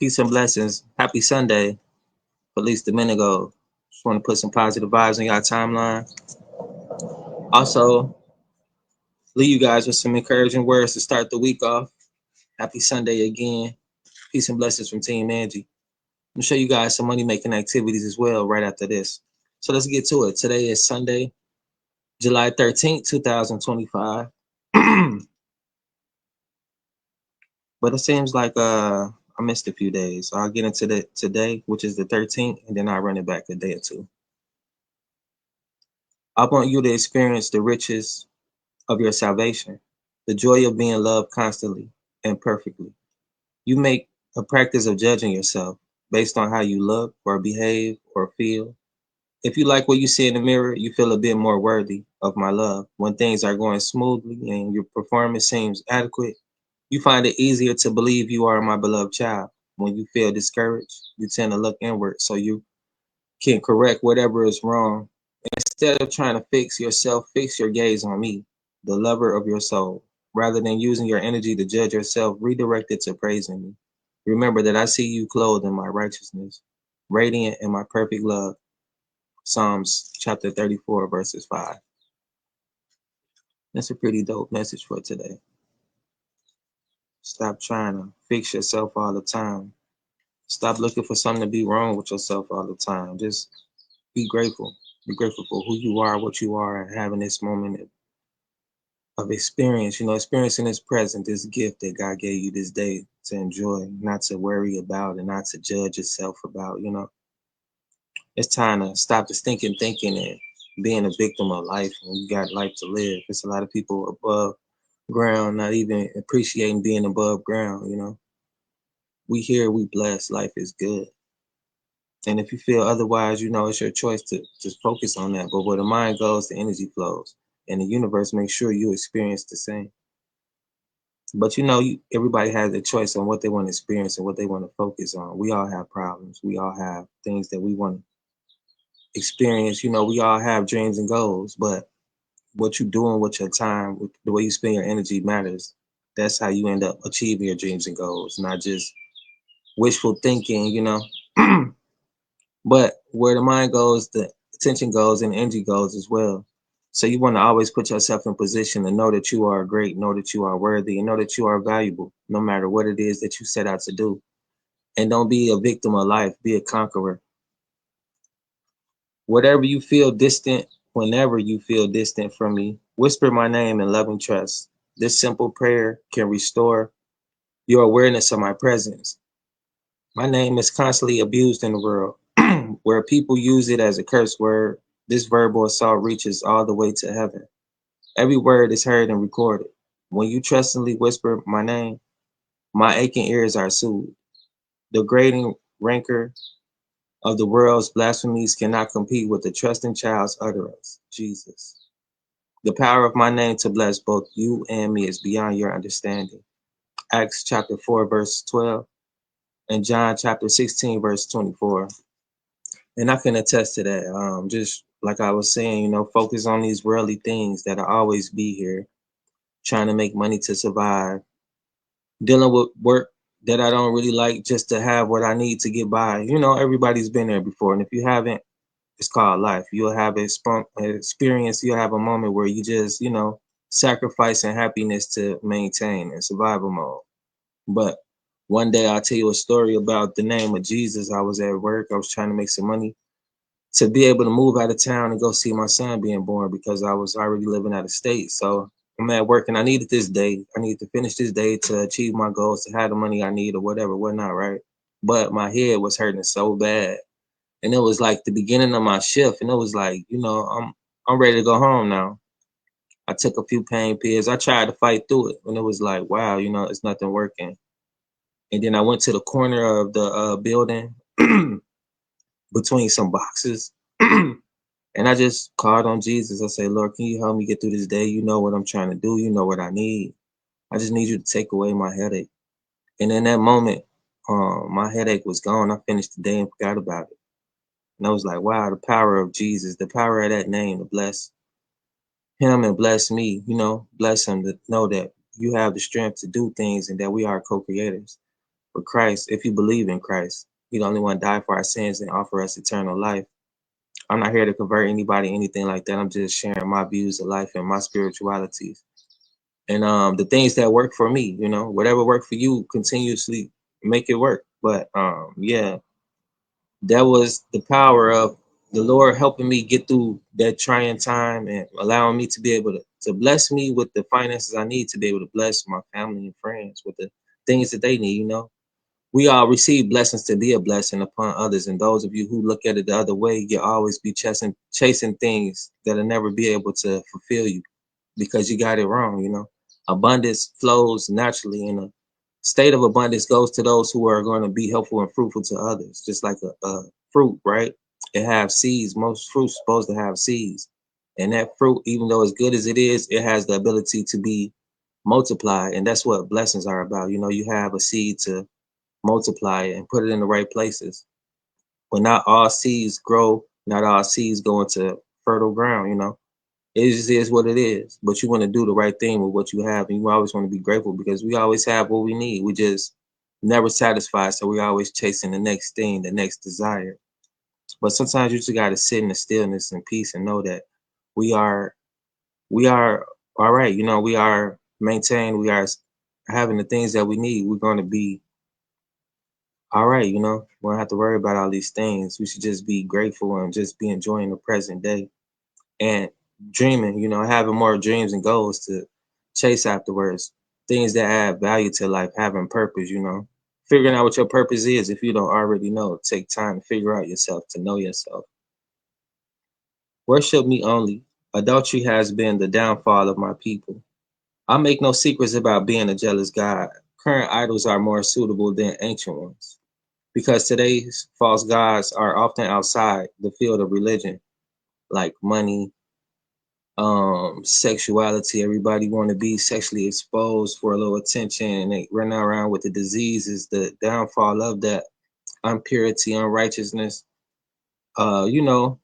Peace and blessings. Happy Sunday, Feliz Domingo. Just want to put some positive vibes in y'all timeline. Also, leave you guys with some encouraging words to start the week off. Happy Sunday again. Peace and blessings from Team Angie. I'm gonna show you guys some money making activities as well right after this. So let's get to it. Today is Sunday, July 13th, 2025. But it seems like I missed a few days. So I'll get into the today, which is the 13th, and then I'll run it back a day or two. I want you to experience the riches of your salvation, the joy of being loved constantly and perfectly. You make a practice of judging yourself based on how you look or behave or feel. If you like what you see in the mirror, you feel a bit more worthy of my love. When things are going smoothly and your performance seems adequate, you find it easier to believe you are my beloved child. When you feel discouraged, you tend to look inward so you can correct whatever is wrong. Instead of trying to fix yourself, fix your gaze on me, the lover of your soul. Rather than using your energy to judge yourself, redirect it to praising me. Remember that I see you clothed in my righteousness, radiant in my perfect love. Psalms chapter 34, verses 5. That's a pretty dope message for today. Stop trying to fix yourself all the time. Stop looking for something to be wrong with yourself all the time. Just be grateful. Be grateful for who you are, what you are, and having this moment of experience, experiencing this present, this gift that God gave you this day to enjoy, not to worry about and not to judge yourself about. It's time to stop the stinking thinking and being a victim of life when you got life to live. There's a lot of people above ground, not even appreciating being above ground. We here, we blessed, life is good. And if you feel otherwise, it's your choice to just focus on that. But where the mind goes, the energy flows. And the universe makes sure you experience the same. But everybody has a choice on what they want to experience and what they want to focus on. We all have problems. We all have things that we want to experience. We all have dreams and goals, but what you're doing with your time, with the way you spend your energy matters. That's how you end up achieving your dreams and goals, not just wishful thinking. But where the mind goes, the attention goes and the energy goes as well. So you want to always put yourself in position to know that you are great, know that you are worthy, and know that you are valuable, no matter what it is that you set out to do. And don't be a victim of life, be a conqueror. Whatever you feel distant, whenever you feel distant from me, whisper my name in loving trust. This simple prayer can restore your awareness of my presence. My name is constantly abused in the world, where people use it as a curse word. This verbal assault reaches all the way to heaven. Every word is heard and recorded. When you trustingly whisper my name, my aching ears are soothed. The grating rancor of the world's blasphemies cannot compete with the trusting child's utterance, Jesus. The power of my name to bless both you and me is beyond your understanding. Acts chapter 4, verse 12, and John chapter 16, verse 24. And I can attest to that. Just like I was saying, focus on these worldly things that'll always be here, trying to make money to survive, dealing with work that I don't really like just to have what I need to get by. Everybody's been there before. And if you haven't, it's called life. You'll have an experience, you'll have a moment where you just, sacrificing happiness to maintain in survival mode. But one day I'll tell you a story about the name of Jesus. I was at work, I was trying to make some money to be able to move out of town and go see my son being born because I was already living out of state. So I'm at work and I needed this day. I needed to finish this day to achieve my goals, to have the money I need or whatever, whatnot, right? But my head was hurting so bad. And it was like the beginning of my shift. And it was like, I'm ready to go home now. I took a few pain pills. I tried to fight through it. And it was like, wow, it's nothing working. And then I went to the corner of the building between some boxes. And I just called on Jesus. I say, Lord, can you help me get through this day? You know what I'm trying to do. You know what I need. I just need you to take away my headache. And in that moment, my headache was gone. I finished the day and forgot about it. And I was like, wow, the power of Jesus, the power of that name to bless him and bless me, bless him to know that you have the strength to do things and that we are co-creators. But Christ, if you believe in Christ, He the only one died for our sins and offer us eternal life. I'm not here to convert anybody, anything like that. I'm just sharing my views of life and my spiritualities. And the things that work for me, whatever work for you, continuously make it work. But yeah, that was the power of the Lord helping me get through that trying time and allowing me to be able to bless me with the finances I need to be able to bless my family and friends with the things that they need. We all receive blessings to be a blessing upon others. And those of you who look at it the other way, you'll always be chasing things that'll never be able to fulfill you because you got it wrong. Abundance flows naturally, and a state of abundance goes to those who are going to be helpful and fruitful to others, just like a fruit, right? It have seeds. Most fruits supposed to have seeds. And that fruit, even though as good as it is, it has the ability to be multiplied. And that's what blessings are about. You have a seed to multiply it and put it in the right places. But not all seeds grow, not all seeds go into fertile ground. It just is what it is. But you want to do the right thing with what you have, and you always want to be grateful because we always have what we need. We just never satisfied, so we're always chasing the next thing, the next desire. But sometimes you just got to sit in the stillness and peace and know that we are we are all right. We are maintained. We are having the things that we need. We're going to be all right. We don't have to worry about all these things. We should just be grateful and just be enjoying the present day and dreaming, having more dreams and goals to chase afterwards. Things that add value to life, having purpose. Figuring out what your purpose is if you don't already know. Take time to figure out yourself, to know yourself. Worship me only. Adultery has been the downfall of my people. I make no secrets about being a jealous God. Current idols are more suitable than ancient ones because today's false gods are often outside the field of religion, like money, sexuality. Everybody want to be sexually exposed for a little attention, and they run around with the diseases, the downfall of that impurity, unrighteousness. You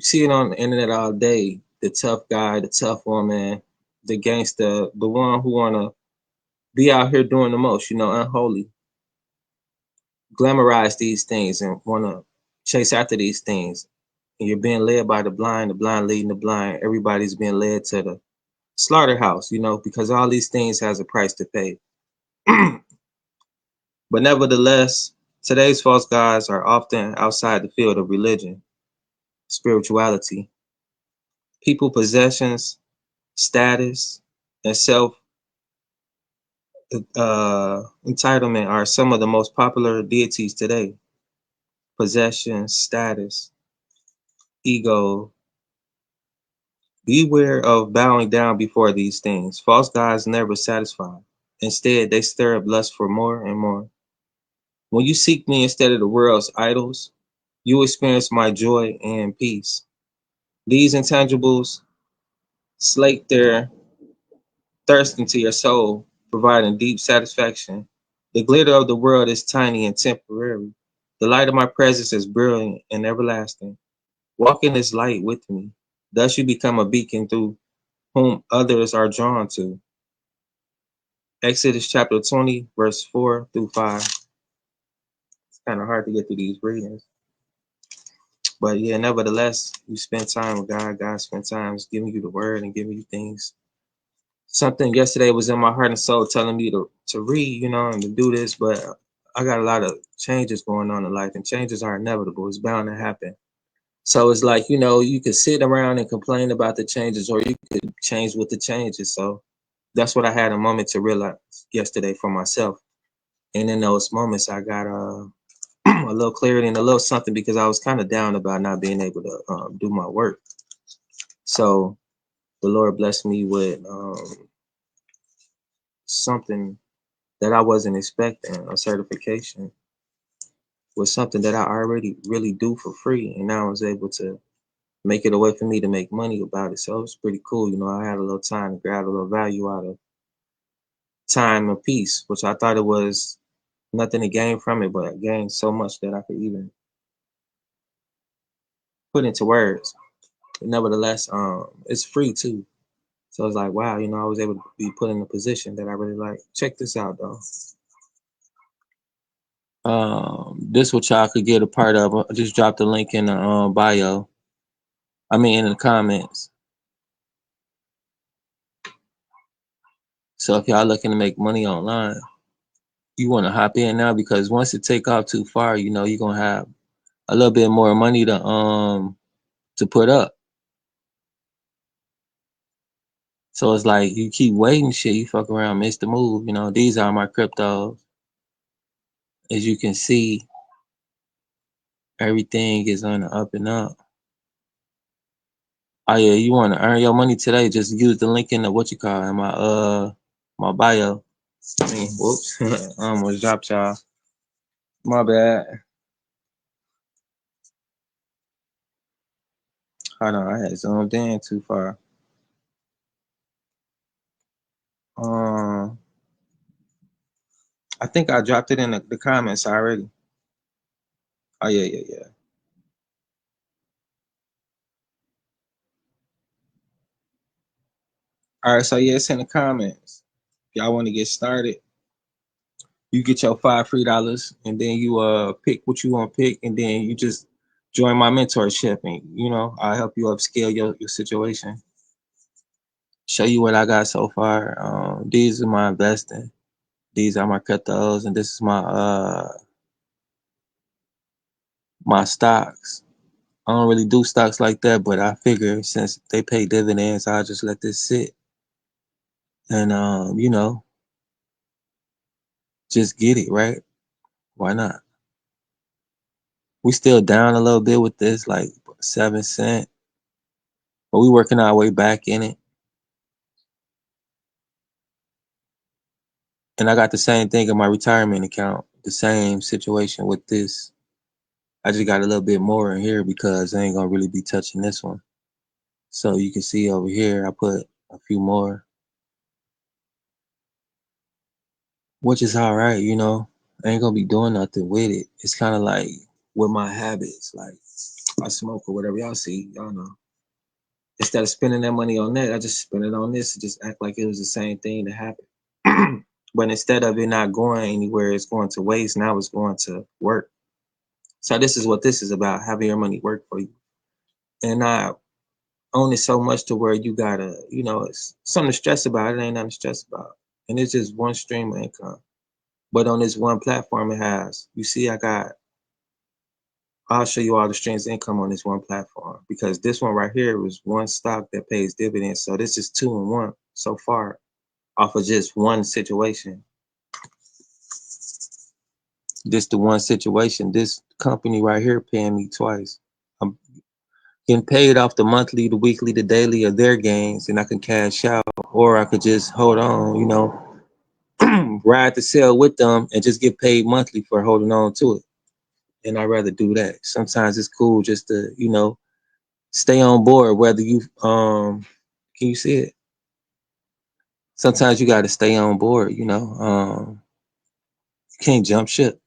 see it on the internet all day. The tough guy, the tough woman, the gangster, the one who wanna be out here doing the most, unholy, glamorize these things and wanna chase after these things. And you're being led by the blind leading the blind. Everybody's being led to the slaughterhouse, because all these things has a price to pay. But nevertheless, today's false gods are often outside the field of religion, spirituality. People possessions, status, and self entitlement are some of the most popular deities today. Possession, status, ego. Beware of bowing down before these things. False gods never satisfy. Instead, they stir up lust for more and more. When you seek me instead of the world's idols, you experience my joy and peace. These intangibles slake their thirst into your soul, providing deep satisfaction. The glitter of the world is tiny and temporary. The light of my presence is brilliant and everlasting. Walk in this light with me. Thus you become a beacon through whom others are drawn to. Exodus chapter 20, verse 4 through 5. It's kind of hard to get through these readings. But yeah, nevertheless, you spend time with God. God spend time giving you the word and giving you things. Something yesterday was in my heart and soul telling me to read, and to do this, but I got a lot of changes going on in life, and changes are inevitable. It's bound to happen. So it's like, you could sit around and complain about the changes, or you could change with the changes. So that's what I had a moment to realize yesterday for myself. And in those moments, I got a little clarity and a little something because I was kind of down about not being able to do my work. So the Lord blessed me with something that I wasn't expecting, a certification was something that I already really do for free. And now I was able to make it a way for me to make money about it. So it was pretty cool. I had a little time to grab a little value out of time and peace, which I thought it was nothing to gain from it, but I gained so much that I could even put into words. But nevertheless, it's free too. So it's like, wow, I was able to be put in a position that I really like. Check this out though. This what y'all could get a part of. I just dropped the link in the bio. I mean, in the comments. So if y'all looking to make money online, you want to hop in now, because once it take off too far, you know, you're gonna have a little bit more money to put up. So it's like you keep waiting, shit, you fuck around, miss the move. You know, these are my cryptos. As you can see, everything is on the up and up. Oh yeah, you want to earn your money today? Just use the link in the what you call in my bio. I mean, whoops, I almost dropped y'all. My bad. Hold on, I had zoomed in too far. Um, I think I dropped it in the comments already. Oh yeah, yeah, yeah. All right, so yeah, it's in the comments. If y'all want to get started, you get your $5 free, and then you pick what you want to pick, and then you just join my mentorship, and you know I'll help you upscale your situation. Show you what I got so far. These are my investing. These are my cryptos, and this is my stocks. I don't really do stocks like that, but I figure since they pay dividends, I'll just let this sit and you know, just get it, right? Why not? We still down a little bit with this, like 7 cent, but we working our way back in it. And I got the same thing in my retirement account, the same situation with this. I just got a little bit more in here because I ain't gonna really be touching this one. So you can see over here, I put a few more, which is all right, you know. I ain't gonna be doing nothing with it. It's kind of like with my habits, like I smoke or whatever. Y'all see, y'all know. Instead of spending that money on that, I just spend it on this and just act like it was the same thing that happened. But instead of it not going anywhere, it's going to waste. Now it's going to work. So this is what this is about: having your money work for you. And I own it so much to where you gotta, you know, it's something to stress about. It ain't nothing to stress about. And it's just one stream of income. But on this one platform, it has. You see, I'll show you all the streams of income on this one platform, because this one right here was one stock that pays dividends. So this is 2 in 1 so far off of just one situation. This the one situation. This company right here paying me twice. I'm getting paid off the monthly, the weekly, the daily of their gains, and I can cash out, or I could just hold on, you know, ride the sale with them and just get paid monthly for holding on to it. And I'd rather do that. Sometimes it's cool just to, you know, stay on board, whether you can you see it? Sometimes you gotta stay on board, you know. You can't jump ship.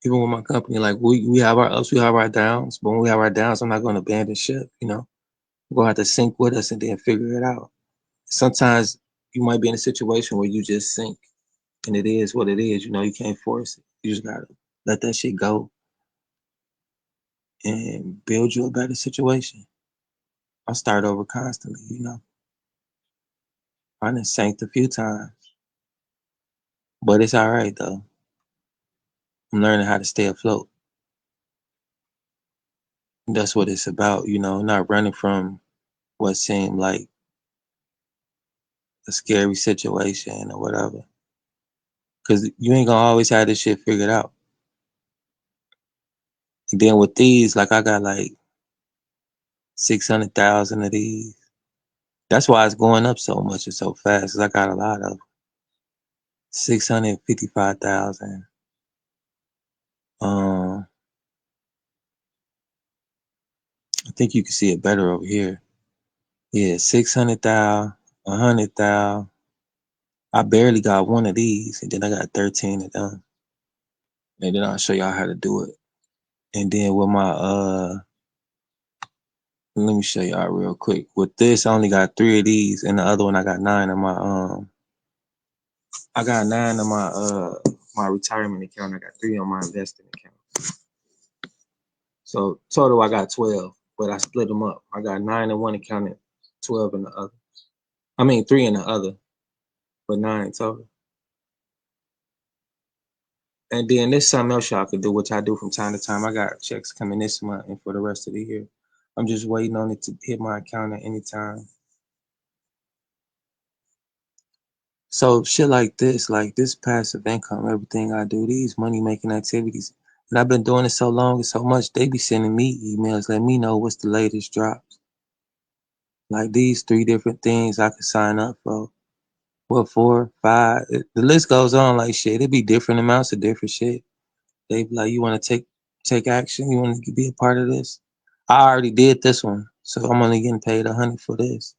Even with my company, like we have our ups, we have our downs. But when we have our downs, I'm not gonna abandon ship, you know. We're gonna have to sync with us and then figure it out. Sometimes you might be in a situation where you just sink, and it is what it is, you know, you can't force it. You just gotta let that shit go and build you a better situation. I start over constantly, you know. I done sanked a few times, but it's all right though. I'm learning how to stay afloat. That's what it's about, you know, not running from what seemed like a scary situation or whatever. Cause you ain't gonna always have this shit figured out. And then with these, like I got like 600,000 of these. That's why it's going up so much and so fast. 'Cause I got a lot of 655,000. Um, I think you can see it better over here. Yeah, 600,000, 100,000. I barely got one of these, and then I got 13 of them. And then I'll show y'all how to do it. And then with my let me show y'all real quick. With this, I only got 3 of these, and the other one I got 9 of my I got 9 of my my retirement account. I got 3 on my investing account. So total, I got 12, but I split them up. I got 9 in one account and 12 in the other. I mean, 3 in the other, but 9 total. And then there's something else y'all could do, which I do from time to time. I got checks coming this month and for the rest of the year. I'm just waiting on it to hit my account at any time. So shit like this passive income, everything I do, these money making activities, and I've been doing it so long and so much, they be sending me emails, letting me know what's the latest drops. Like these 3 different things I could sign up for. What 4, 5? The list goes on like shit. It'd be different amounts of different shit. They be like, you want to take action? You want to be a part of this? I already did this one, so I'm only getting paid 100 for this.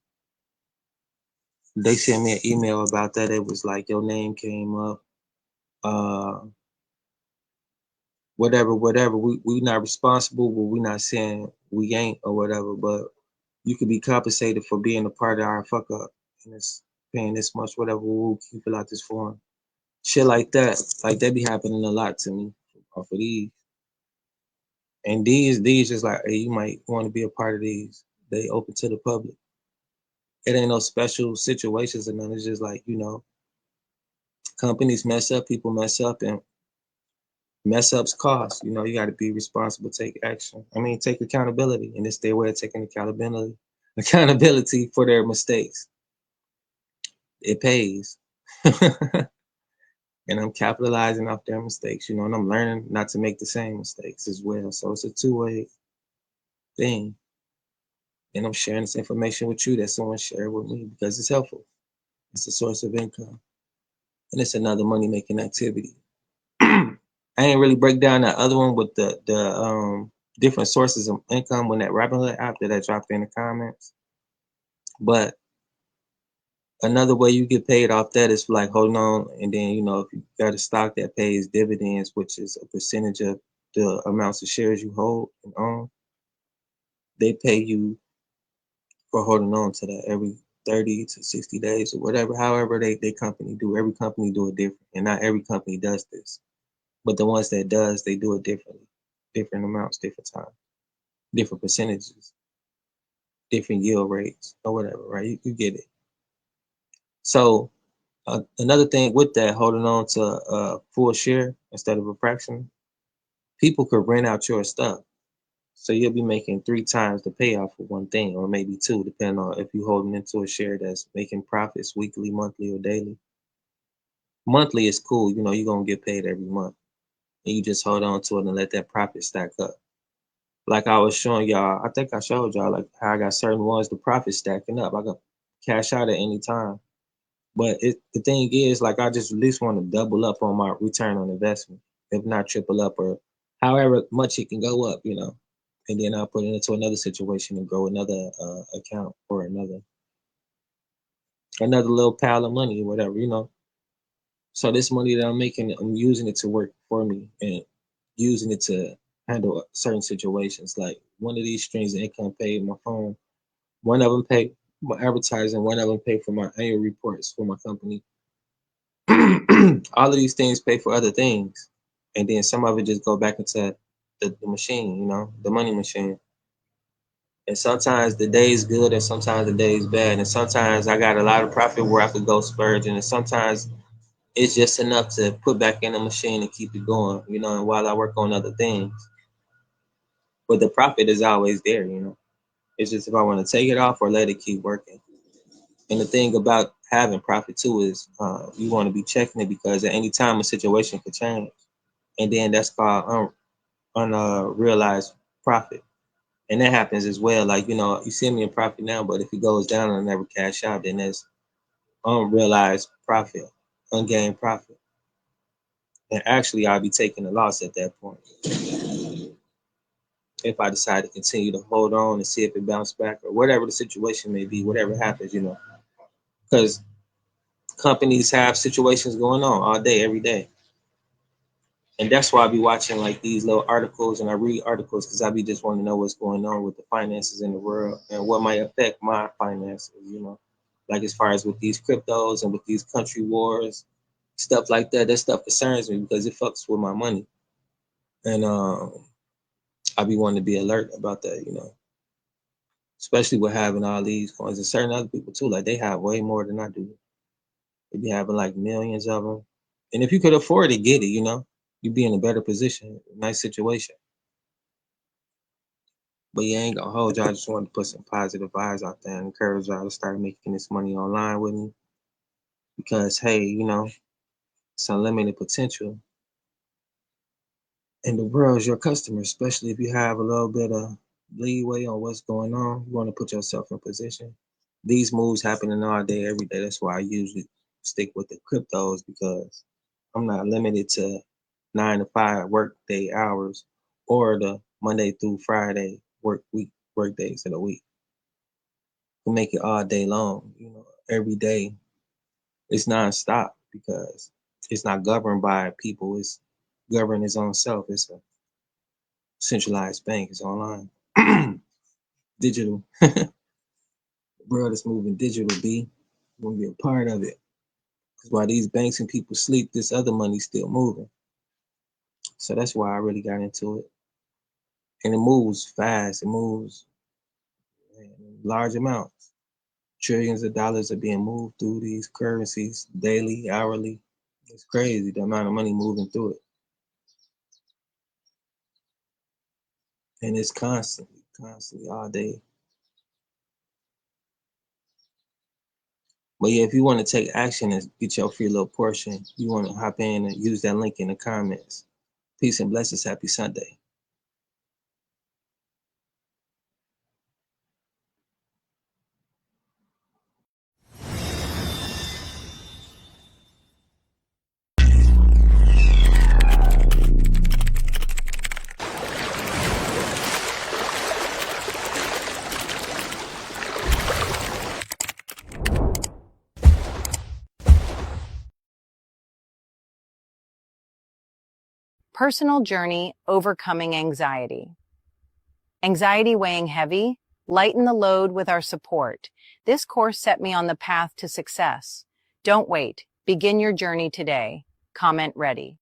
They sent me an email about that. It was like your name came up. Uh, whatever. We not responsible, but we not saying we ain't or whatever. But you could be compensated for being a part of our fuck up, and it's paying this much, whatever. We'll keep it out this form. Shit like that. Like that be happening a lot to me off of these. And these just like, hey, you might want to be a part of these. They open to the public. It ain't no special situations or nothing. It's just like, companies mess up, people mess up, and mess ups cost. You got to be responsible, take action. I mean, take accountability, and it's their way of taking accountability for their mistakes. It pays. And I'm capitalizing off their mistakes, and I'm learning not to make the same mistakes as well. So it's a two-way thing. And I'm sharing this information with you that someone shared with me because it's helpful. It's a source of income. And it's another money making activity. I ain't really break down that other one with the different sources of income when that Robinhood app that I dropped in the comments. But another way you get paid off that is like holding on, and then if you got a stock that pays dividends, which is a percentage of the amounts of shares you hold and own, they pay you for holding on to that every 30 to 60 days or whatever, however they company do. Every company do it different, and not every company does this. But the ones that does, they do it differently. Different amounts, different time, different percentages, different yield rates or whatever, right? You get it. So another thing with that, holding on to a full share instead of a fraction, people could rent out your stuff. So you'll be making 3 times the payoff for one thing, or maybe 2, depending on if you're holding into a share that's making profits weekly, monthly, or daily. Monthly is cool, you're gonna get paid every month. And you just hold on to it and let that profit stack up. Like I was showing y'all, I think I showed y'all like how I got certain ones, the profit stacking up. I got cash out at any time. But the thing is, like I just at least want to double up on my return on investment, if not triple up or however much it can go up. And then I'll put it into another situation and grow another account or another little pile of money or whatever. So this money that I'm making, I'm using it to work for me and using it to handle certain situations. Like one of these streams of income paid my phone. One of them paid my advertising. One of them paid for my annual reports for my company. All of these things pay for other things, and then some of it just go back into the machine, the money machine. And sometimes the day is good, and sometimes the day is bad, and sometimes I got a lot of profit where I could go splurging, and sometimes it's just enough to put back in the machine and keep it going, and while I work on other things. But the profit is always there. It's just if I want to take it off or let it keep working. And the thing about having profit too is you want to be checking it because at any time a situation could change. And then that's called unrealized profit. And that happens as well. Like, you see me in profit now, but if it goes down and I never cash out, then there's unrealized profit, ungained profit. And actually, I'll be taking a loss at that point if I decide to continue to hold on and see if it bounces back or whatever the situation may be, whatever happens. Because companies have situations going on all day, every day. And that's why I be watching like these little articles and I read articles because I be just wanting to know what's going on with the finances in the world and what might affect my finances. Like as far as with these cryptos and with these country wars Stuff like that. That stuff concerns me because it fucks with my money. And I be wanting to be alert about that, especially with having all these coins and certain other people too. Like they have way more than I do. They be having like millions of them. And if you could afford it, get it. You'd be in a better position, nice situation. But you ain't gonna hold y'all. I just wanted to put some positive vibes out there and encourage y'all to start making this money online with me. Because hey, it's unlimited potential. And the world's your customer, especially if you have a little bit of leeway on what's going on. You want to put yourself in position. These moves happening all day, every day. That's why I usually stick with the cryptos because I'm not limited to 9 to 5 work day hours or the Monday through Friday work days of the week. You make it all day long, every day. It's nonstop because it's not governed by people. It's governed its own self. It's a centralized bank. It's online. Digital. The world is moving digital, B. You want to be a part of it. Because while these banks and people sleep, this other money's still moving. So that's why I really got into it. And it moves fast. It moves in large amounts. Trillions of dollars are being moved through these currencies daily, hourly. It's crazy the amount of money moving through it. And it's constantly, all day. But yeah, if you want to take action and get your free little portion, you want to hop in and use that link in the comments. Peace and blessings. Happy Sunday. Personal Journey Overcoming Anxiety. Anxiety weighing heavy? Lighten the load with our support. This course set me on the path to success. Don't wait. Begin your journey today. Comment ready.